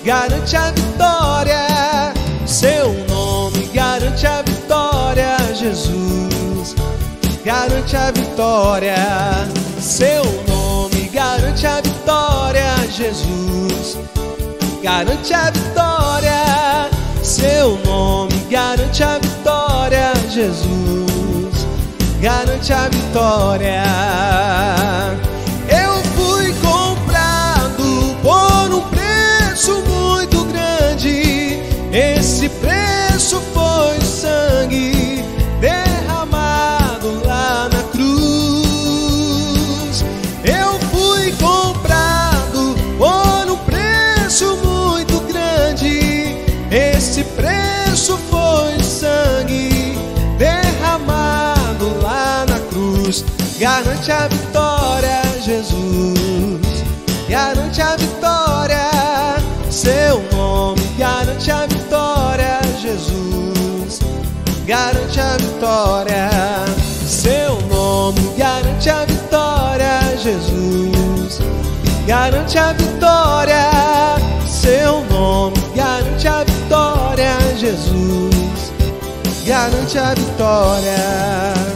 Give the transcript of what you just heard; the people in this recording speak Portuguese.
garante a vitória. Seu nome garante a vitória, Jesus. Garante a vitória. Seu nome garante a vitória, Jesus. Garante a vitória. Seu nome garante a vitória, Jesus. Garante a vitória. Eu fui comprado por um preço muito grande. Esse preço foi sangue derramado lá na cruz. Eu fui comprado por um preço muito grande. Esse preço foi sangue derramado lá na cruz. Garante a vitória, Jesus. Garante a vitória. Seu nome garante a vitória, Jesus. Garante a vitória. Seu nome garante a vitória, Jesus. Garante a vitória. Seu nome garante a vitória, Jesus. Garante a vitória.